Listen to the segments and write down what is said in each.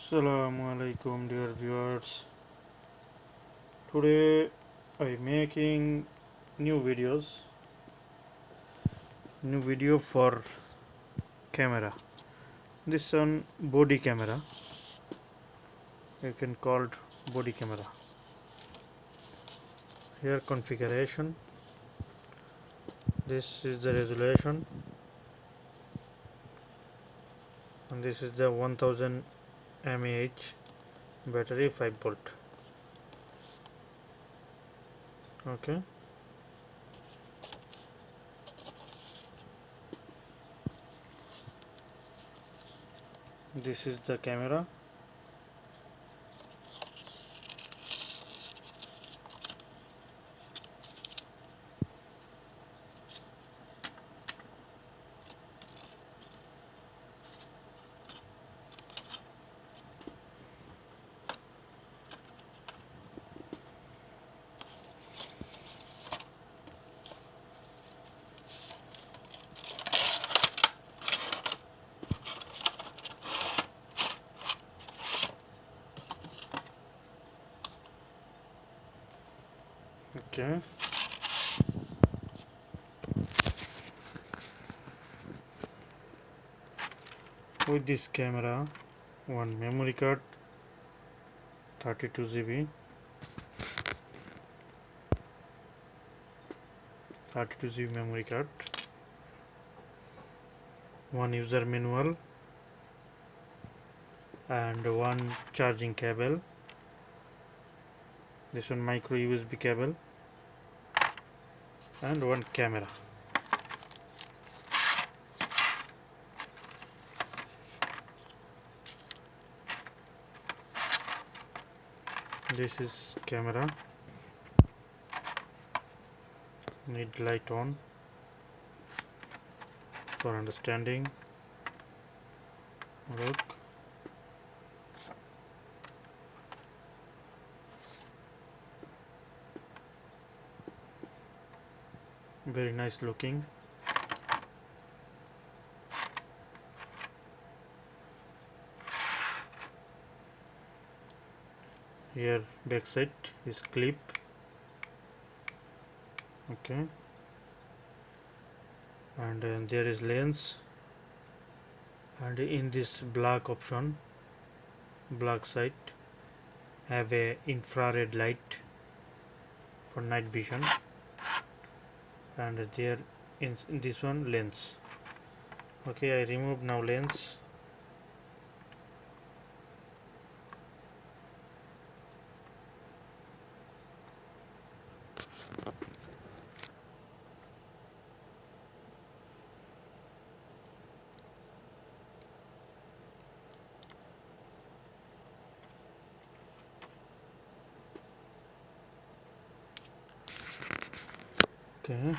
Assalamu alaikum dear viewers. Today I making new videos, new video for camera. This one body camera. You can call it body camera. Here configuration. This is the resolution, and this is the 1000 mAh battery 5 volt. Okay. This is the camera. Okay. With this camera, one memory card 32 GB, 32 GB memory card, one user manual, and one charging cable. This one micro USB cable, and one camera. This is camera. Need light on for understanding. Look. Very nice looking. Here back side is clip. Okay. And there is lens, and in this black option, black side, have a infrared light for night vision, and there in this one lens. Okay, I remove now lens. Okay.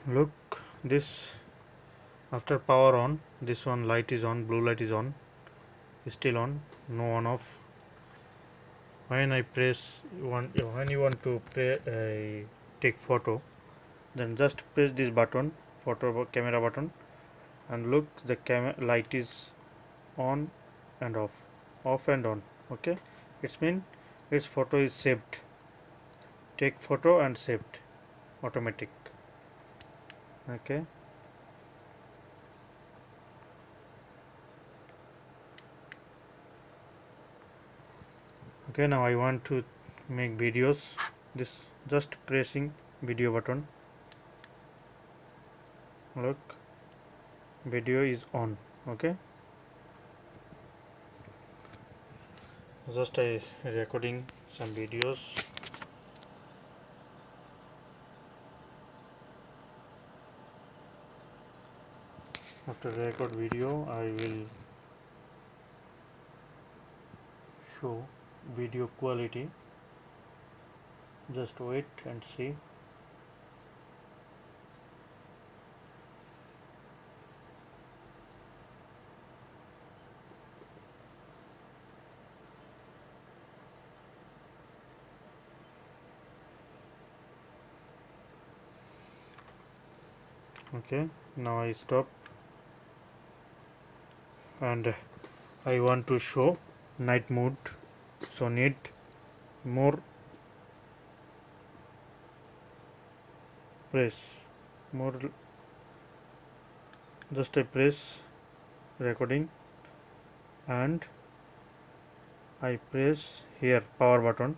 Look, this after power on, this one light is on, blue light is on, still on, no on off. When I press when you want to take photo, then just press this button, camera button, and look, the camera light is on and off, off and on. Okay, it means its photo is saved. Take photo and saved, automatic. Okay. Okay, now I want to make videos. This just pressing video button. Look, video is on. Okay, just I recording some videos. After record video, I will show video quality. Just wait and see. Okay, now I stop, and I want to show night mode, so need more press, more, just I press recording and I press here power button.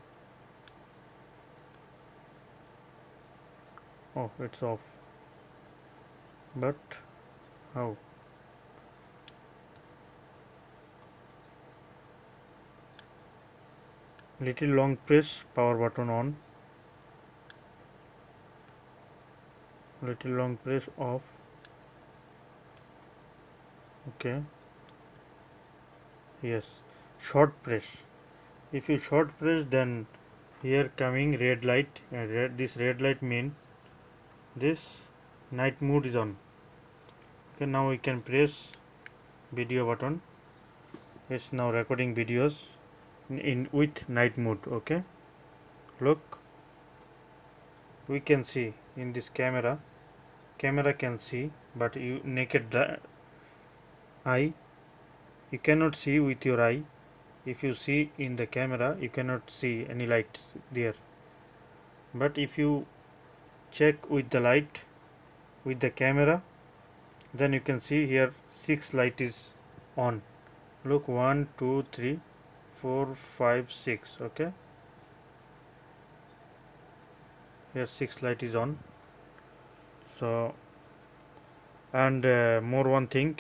Oh, it's off, but how? Little long press power button on, little long press off. Okay, yes, short press. If you short press, then here coming red light, this red light mean this night mode is on. Okay, now we can press video button. It's now recording videos in with night mode. Okay, look, we can see in this camera can see, but you naked eye you cannot see with your eye. If you see in the camera, you cannot see any lights there, but if you check with the light with the camera, then you can see here 6 light is on. Look, 1 2 3 4 5 6. Okay, here 6 light is on. So, and more one thing,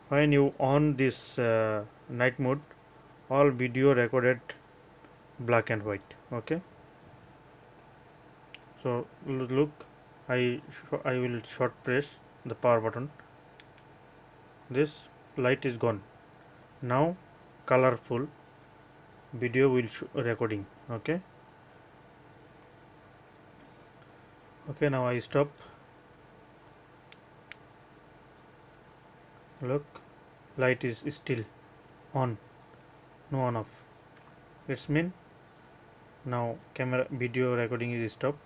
when you on this night mode, all video recorded black and white. Okay, so look, I will short press the power button. This light is gone. Now colorful video will recording. Okay, okay, now I stop. Look, light is still on, no on off. It's mean now camera video recording is stopped,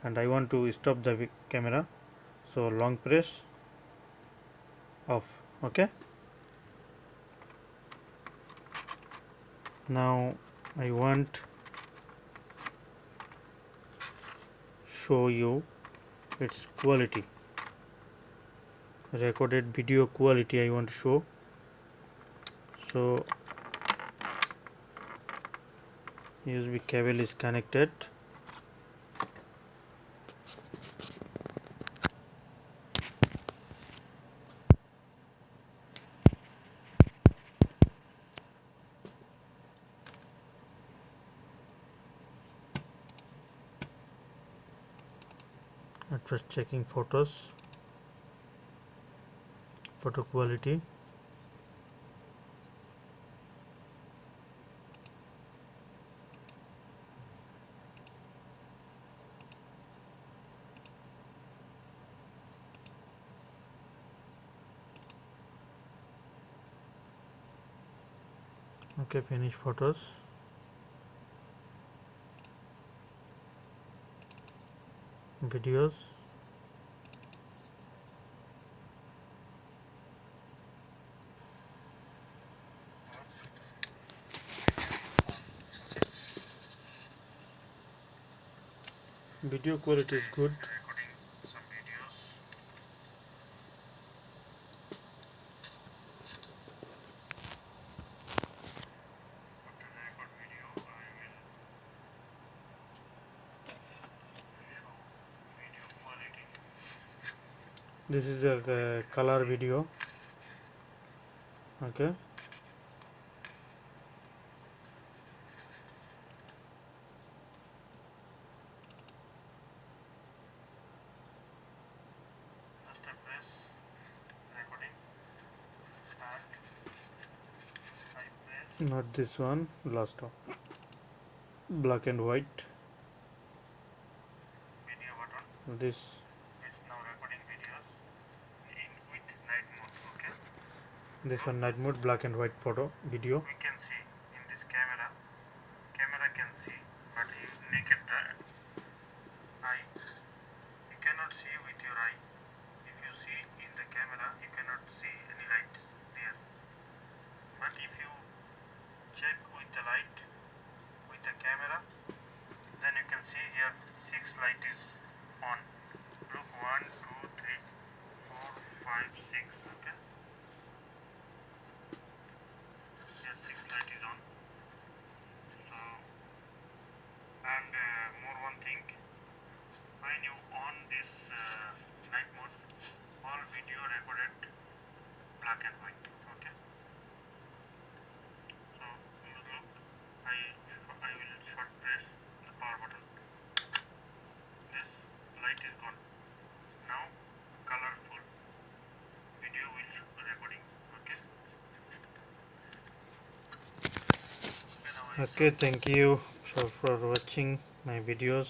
and I want to stop the camera, so long press off. Okay, now I want show you its quality, recorded video quality I want to show. So USB cable is connected. At first checking photo quality. Okay, finish photos. Videos. Video quality is good. This is the color video. Okay, not this one, last one, black and white. This now recording videos with night mode. Okay, this one night mode, black and white photo video. We can see in this camera can see, but you naked eye you cannot see with your eye. see here 6 light is on. Look, 1 2 3 4 5 6. Okay, here 6 light is on. So, and more one thing, when you on this night mode, all video recorded black and white. Okay, so look, I will short press the power button. This light is gone. Now colorful video will recording. Okay. Okay, thank you for watching my videos.